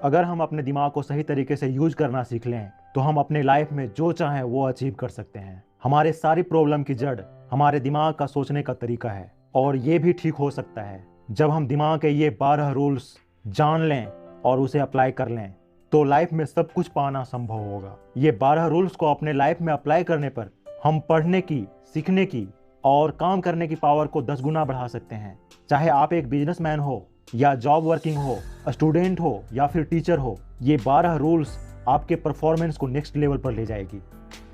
अगर हम अपने दिमाग को सही तरीके से यूज करना सीख लें तो हम अपने लाइफ में जो चाहें वो अचीव कर सकते हैं। हमारे सारी प्रॉब्लम की जड़ हमारे दिमाग का सोचने का तरीका है, और ये भी ठीक हो सकता है जब हम दिमाग के ये 12 रूल्स जान लें और उसे अप्लाई कर लें तो लाइफ में सब कुछ पाना संभव होगा। ये 12 रूल्स को अपने लाइफ में अप्लाई करने पर हम पढ़ने की, सीखने की और काम करने की पावर को 10 गुना बढ़ा सकते हैं। चाहे आप एक बिजनेसमैन हो या जॉब वर्किंग हो, स्टूडेंट हो या फिर टीचर हो, ये 12 रूल्स आपके परफॉर्मेंस को नेक्स्ट लेवल पर ले जाएगी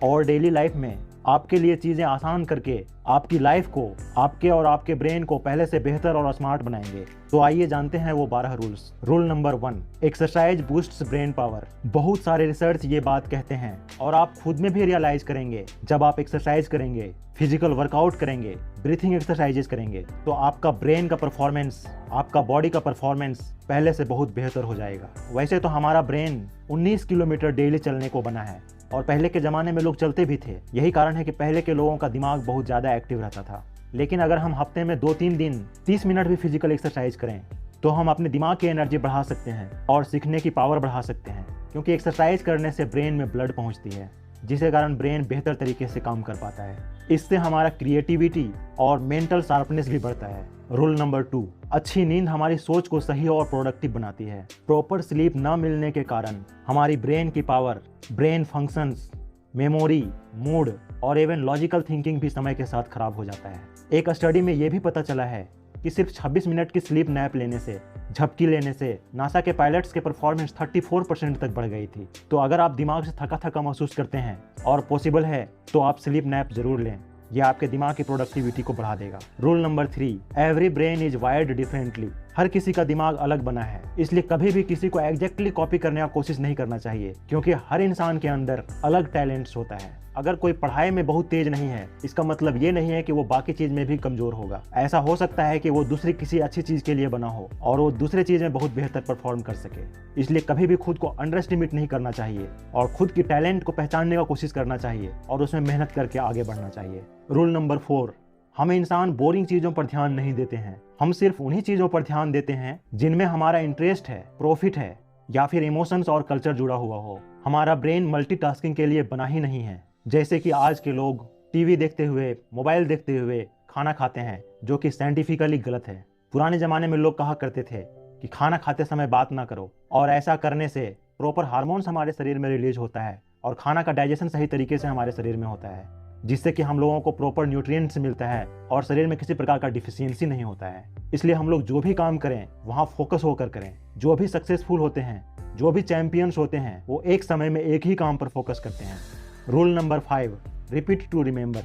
और डेली लाइफ में आपके लिए चीज़ें आसान करके आपकी लाइफ को, आपके और आपके ब्रेन को पहले से बेहतर और स्मार्ट बनाएंगे। तो आइए जानते हैं वो 12 rules. Rule number 1, exercise boosts brain power. बहुत सारे रिसर्च ये बात कहते हैं और आप खुद में भी रियलाइज करेंगे, जब आप एक्सरसाइज करेंगे, फिजिकल वर्कआउट करेंगे, ब्रीथिंग एक्सरसाइजेस करेंगे तो आपका ब्रेन का परफॉर्मेंस, आपका बॉडी का परफॉर्मेंस पहले से बहुत बेहतर हो जाएगा। वैसे तो हमारा ब्रेन 19 किलोमीटर डेली चलने को बना है और पहले के ज़माने में लोग चलते भी थे। यही कारण है कि पहले के लोगों का दिमाग बहुत ज़्यादा एक्टिव रहता था। लेकिन अगर हम हफ्ते में 2-3 दिन 30 मिनट भी फिजिकल एक्सरसाइज करें तो हम अपने दिमाग की एनर्जी बढ़ा सकते हैं और सीखने की पावर बढ़ा सकते हैं, क्योंकि एक्सरसाइज करने से ब्रेन में ब्लड पहुंचती है, जिसके कारण ब्रेन बेहतर तरीके से काम कर पाता है। इससे हमारा क्रिएटिविटी और मेंटल शार्पनेस भी बढ़ता है। रूल नंबर 2, अच्छी नींद हमारी सोच को सही और प्रोडक्टिव बनाती है। प्रॉपर स्लीप न मिलने के कारण हमारी ब्रेन की power, brain functions, memory, mood और इवन लॉजिकल थिंकिंग भी समय के साथ खराब हो जाता है। एक स्टडी में यह भी पता चला है कि सिर्फ 26 मिनट की स्लीप नैप लेने से, झपकी लेने से नासा के पायलट्स के परफॉर्मेंस 34% तक बढ़ गई थी। तो अगर आप दिमाग से थका थका महसूस करते हैं और पॉसिबल है तो आप स्लीप नैप जरूर लें, यह आपके दिमाग की प्रोडक्टिविटी को बढ़ा देगा। Rule number 3, every brain is wired differently. हर किसी का दिमाग अलग बना है, इसलिए कभी भी किसी को एग्जैक्टली कॉपी करने का कोशिश नहीं करना चाहिए, क्योंकि हर इंसान के अंदर अलग टैलेंट्स होता है। अगर कोई पढ़ाई में बहुत तेज नहीं है, इसका मतलब ये नहीं है कि वो बाकी चीज में भी कमजोर होगा। ऐसा हो सकता है कि वो दूसरी किसी अच्छी चीज के लिए बना हो और वो दूसरे चीज में बहुत बेहतर परफॉर्म कर सके। इसलिए कभी भी खुद को अंडर एस्टिमेट नहीं करना चाहिए और खुद की टैलेंट को पहचानने का कोशिश करना चाहिए और उसमें मेहनत करके आगे बढ़ना चाहिए। रूल नंबर 4, हम इंसान बोरिंग चीजों पर ध्यान नहीं देते हैं। हम सिर्फ उन्हीं चीजों पर ध्यान देते हैं जिनमें हमारा इंटरेस्ट है, प्रॉफिट है या फिर इमोशंस और कल्चर जुड़ा हुआ हो। हमारा ब्रेन मल्टीटास्किंग के लिए बना ही नहीं है। जैसे कि आज के लोग टीवी देखते हुए, मोबाइल देखते हुए खाना खाते हैं, जो कि साइंटिफिकली गलत है। पुराने ज़माने में लोग कहा करते थे कि खाना खाते समय बात ना करो, और ऐसा करने से प्रॉपर हार्मोन्स हमारे शरीर में रिलीज होता है और खाना का डाइजेशन सही तरीके से हमारे शरीर में होता है, जिससे कि हम लोगों को प्रॉपर न्यूट्रिएंट्स मिलता है और शरीर में किसी प्रकार का डिफिशियंसी नहीं होता है। इसलिए हम लोग जो भी काम करें वहाँ फोकस होकर करें। जो भी सक्सेसफुल होते हैं, जो भी चैंपियंस होते हैं, वो एक समय में एक ही काम पर फोकस करते हैं। Rule number 5, repeat to remember.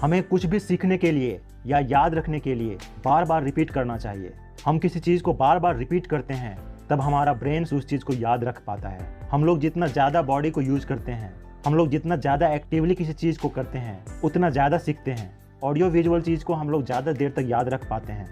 हमें कुछ भी सीखने के लिए या याद रखने के लिए बार बार रिपीट करना चाहिए। हम किसी चीज़ को बार बार रिपीट करते हैं तब हमारा ब्रेन उस चीज़ को याद रख पाता है। हम लोग जितना ज़्यादा बॉडी को यूज करते हैं, हम लोग जितना ज़्यादा एक्टिवली किसी चीज़ को करते हैं, उतना ज़्यादा सीखते हैं। ऑडियो विजुअल चीज़ को हम लोग ज़्यादा देर तक याद रख पाते हैं।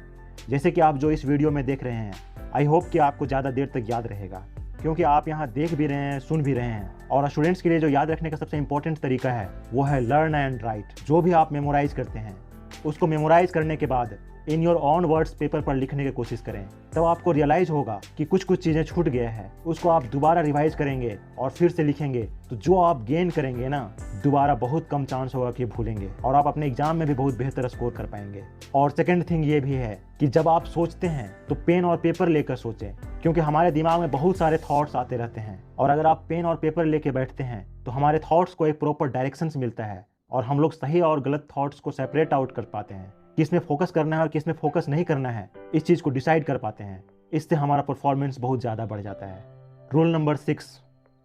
जैसे कि आप जो इस वीडियो में देख रहे हैं, आई होप कि आपको ज़्यादा देर तक याद रहेगा, क्योंकि आप यहाँ देख भी रहे हैं, सुन भी रहे हैं। और स्टूडेंट्स के लिए जो याद रखने का सबसे इंपॉर्टेंट तरीका है वो है लर्न एंड राइट। जो भी आप मेमोराइज करते हैं उसको मेमोराइज करने के बाद in your own words paper पर लिखने की कोशिश करें। तब आपको रियलाइज होगा कि कुछ कुछ चीज़ें छूट गया है, उसको आप दोबारा रिवाइज करेंगे और फिर से लिखेंगे तो जो आप गेन करेंगे ना, दोबारा बहुत कम चांस होगा कि भूलेंगे और आप अपने एग्जाम में भी बहुत बेहतर स्कोर कर पाएंगे। और सेकंड थिंग ये भी है कि जब आप सोचते हैं तो पेन और पेपर लेकर सोचें, क्योंकि हमारे दिमाग में बहुत सारे थॉट्स आते रहते हैं और अगर आप पेन और पेपर लेके बैठते हैं तो हमारे थॉट्स को एक प्रॉपर डायरेक्शंस मिलता है और हम लोग सही और गलत थॉट्स को सेपरेट आउट कर पाते हैं। किस में फोकस करना है और किस में फोकस नहीं करना है, इस चीज़ को डिसाइड कर पाते हैं। इससे हमारा परफॉर्मेंस बहुत ज़्यादा बढ़ जाता है। Rule number 6,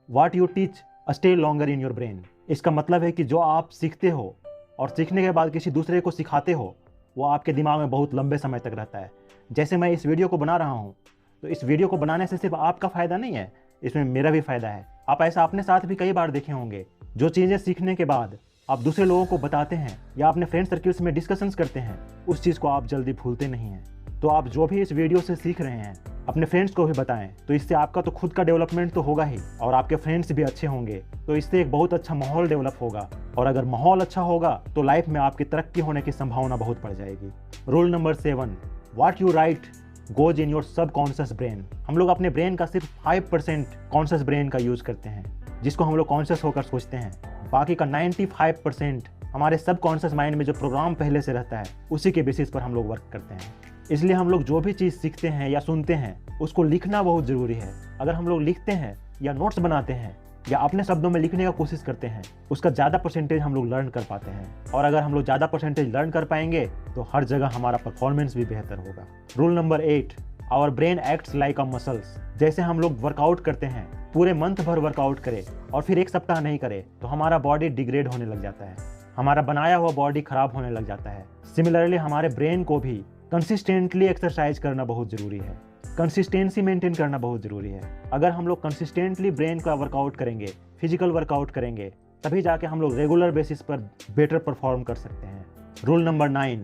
what you teach stay longer in your brain. इसका मतलब है कि जो आप सीखते हो और सीखने के बाद किसी दूसरे को सिखाते हो, वो आपके दिमाग में बहुत लंबे समय तक रहता है। जैसे मैं इस वीडियो को बना रहा हूँ, तो इस वीडियो को बनाने से सिर्फ आपका फ़ायदा नहीं है, इसमें मेरा भी फ़ायदा है। आप ऐसा अपने साथ भी कई बार देखे होंगे। जो चीज़ें सीखने के बाद आप दूसरे लोगों को बताते हैं या अपने फ्रेंड सर्किल्स में डिस्कशंस करते हैं, उस चीज़ को आप जल्दी भूलते नहीं हैं। तो आप जो भी इस वीडियो से सीख रहे हैं अपने फ्रेंड्स को भी बताएं, तो इससे आपका तो खुद का डेवलपमेंट तो होगा ही और आपके फ्रेंड्स भी अच्छे होंगे, तो इससे एक बहुत अच्छा माहौल डेवलप होगा। और अगर माहौल अच्छा होगा तो लाइफ में आपकी तरक्की होने की संभावना बहुत बढ़ जाएगी। Rule number 7, what you right goes in your सब कॉन्शियस ब्रेन। हम लोग अपने ब्रेन का सिर्फ 5% कॉन्शियस ब्रेन का यूज़ करते हैं, जिसको हम लोग कॉन्शियस होकर सोचते हैं। बाकी का 95% हमारे सब कॉन्शियस माइंड में जो प्रोग्राम पहले से रहता है उसी के बेसिस पर हम लोग वर्क करते हैं। इसलिए हम लोग जो भी चीज़ सीखते हैं या सुनते हैं उसको लिखना बहुत ज़रूरी है। अगर हम लोग लिखते हैं या नोट्स बनाते हैं या अपने शब्दों में लिखने का कोशिश करते हैं, उसका ज़्यादा परसेंटेज हम लोग लर्न कर पाते हैं। और अगर हम लोग ज़्यादा परसेंटेज लर्न कर पाएंगे तो हर जगह हमारा परफॉर्मेंस भी बेहतर होगा। Rule number 8, our brain acts like a muscles. जैसे हम लोग वर्कआउट करते हैं, पूरे मंथ भर वर्कआउट करें और फिर एक सप्ताह नहीं करें तो हमारा बॉडी डिग्रेड होने लग जाता है, हमारा बनाया हुआ बॉडी खराब होने लग जाता है। सिमिलरली हमारे ब्रेन को भी कंसिस्टेंटली एक्सरसाइज करना बहुत ज़रूरी है, कंसिस्टेंसी मेंटेन करना बहुत ज़रूरी है। अगर हम लोग कंसिस्टेंटली ब्रेन का वर्कआउट करेंगे, फिजिकल वर्कआउट करेंगे, तभी जाके हम लोग रेगुलर बेसिस पर बेटर परफॉर्म कर सकते हैं। Rule number 9,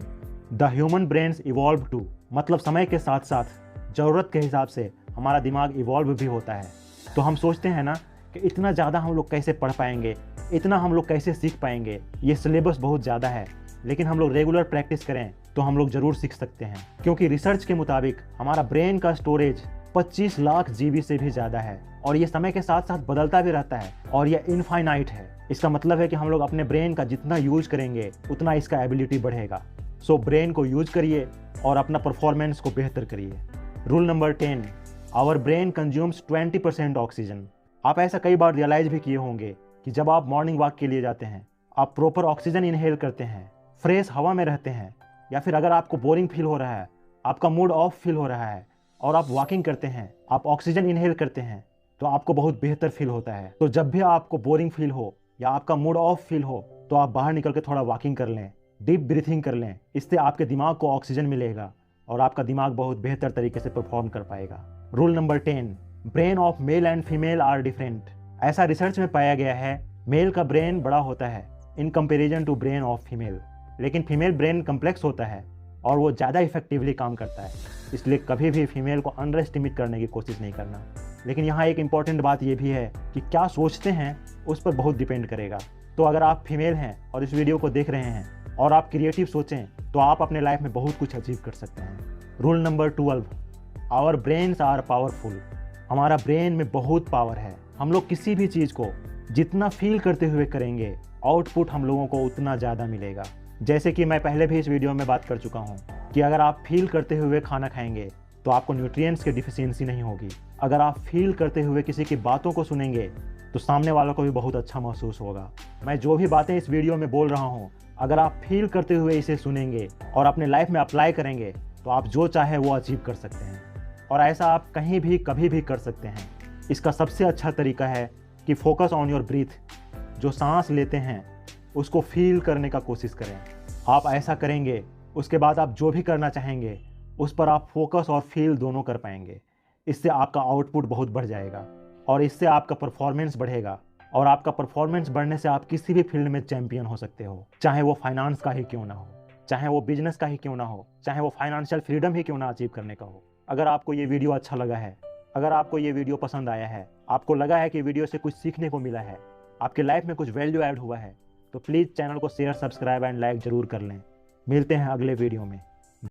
the human brains evolve too. मतलब समय के साथ साथ ज़रूरत के हिसाब से हमारा दिमाग इवॉल्व भी होता है। तो हम सोचते हैं ना कि इतना ज़्यादा हम लोग कैसे पढ़ पाएंगे, इतना हम लोग कैसे सीख पाएंगे, ये सिलेबस बहुत ज़्यादा है। लेकिन हम लोग रेगुलर प्रैक्टिस करें तो हम लोग ज़रूर सीख सकते हैं, क्योंकि रिसर्च के मुताबिक हमारा ब्रेन का स्टोरेज 25 लाख GB से भी ज़्यादा है और ये समय के साथ साथ बदलता भी रहता है और ये इनफाइनाइट है। इसका मतलब है कि हम लोग अपने ब्रेन का जितना यूज करेंगे उतना इसका एबिलिटी बढ़ेगा। सो ब्रेन को यूज करिए और अपना परफॉर्मेंस को बेहतर करिए। Rule number 10, our brain consumes 20% oxygen. आप ऐसा कई बार रियलाइज भी किए होंगे कि जब आप मॉर्निंग वॉक के लिए जाते हैं, आप प्रॉपर ऑक्सीजन इनहेल करते हैं, फ्रेश हवा में रहते हैं, या फिर अगर आपको बोरिंग फील हो रहा है, आपका मूड ऑफ फील हो रहा है और आप वॉकिंग करते हैं, आप ऑक्सीजन इनहेल करते हैं तो आपको बहुत बेहतर फील होता है। तो जब भी आपको बोरिंग फील हो या आपका मूड ऑफ फील हो तो आप बाहर निकल के थोड़ा वॉकिंग कर लें, डीप ब्रीथिंग कर लें। इससे आपके दिमाग को ऑक्सीजन मिलेगा और आपका दिमाग बहुत बेहतर तरीके से परफॉर्म कर पाएगा। Rule number 10, brain of male and female are different. ऐसा रिसर्च में पाया गया है, मेल का ब्रेन बड़ा होता है in comparison to brain of female, लेकिन फीमेल ब्रेन कम्प्लेक्स होता है और वो ज़्यादा इफेक्टिवली काम करता है। इसलिए कभी भी फीमेल को अंडर एस्टिमेट करने की कोशिश नहीं करना। लेकिन यहाँ एक इम्पॉर्टेंट बात ये भी है कि क्या सोचते हैं उस पर बहुत डिपेंड करेगा। तो अगर आप फीमेल हैं और इस वीडियो को देख रहे हैं और आप क्रिएटिव सोचें तो आप अपने लाइफ में बहुत कुछ अचीव कर सकते हैं। Rule number 12, our brains are powerful. हमारा ब्रेन में बहुत पावर है। हम लोग किसी भी चीज़ को जितना फील करते हुए करेंगे, आउटपुट हम लोगों को उतना ज़्यादा मिलेगा। जैसे कि मैं पहले भी इस वीडियो में बात कर चुका हूँ कि अगर आप फील करते हुए खाना खाएंगे तो आपको न्यूट्रिएंट्स की डिफिशियंसी नहीं होगी। अगर आप फील करते हुए किसी की बातों को सुनेंगे तो सामने वालों को भी बहुत अच्छा महसूस होगा। मैं जो भी बातें इस वीडियो में बोल रहा हूँ, अगर आप फील करते हुए इसे सुनेंगे और अपने लाइफ में अप्लाई करेंगे तो आप जो चाहे वो अचीव कर सकते हैं। और ऐसा आप कहीं भी कभी भी कर सकते हैं। इसका सबसे अच्छा तरीका है कि फोकस ऑन योर ब्रीथ। जो सांस लेते हैं उसको फील करने का कोशिश करें। आप ऐसा करेंगे, उसके बाद आप जो भी करना चाहेंगे उस पर आप फोकस और फील दोनों कर पाएंगे। इससे आपका आउटपुट बहुत बढ़ जाएगा और इससे आपका परफॉर्मेंस बढ़ेगा और आपका परफॉर्मेंस बढ़ने से आप किसी भी फील्ड में चैंपियन हो सकते हो, चाहे वो फाइनेंस का ही क्यों ना हो, चाहे वो बिजनेस का ही क्यों ना हो, चाहे वो फाइनेंशियल फ्रीडम ही क्यों ना अचीव करने का हो। अगर आपको ये वीडियो अच्छा लगा है, अगर आपको ये वीडियो पसंद आया है, आपको लगा है कि वीडियो से कुछ सीखने को मिला है, आपके लाइफ में कुछ वैल्यू ऐड हुआ है, तो प्लीज़ चैनल को शेयर, सब्सक्राइब एंड लाइक जरूर कर लें। मिलते हैं अगले वीडियो में।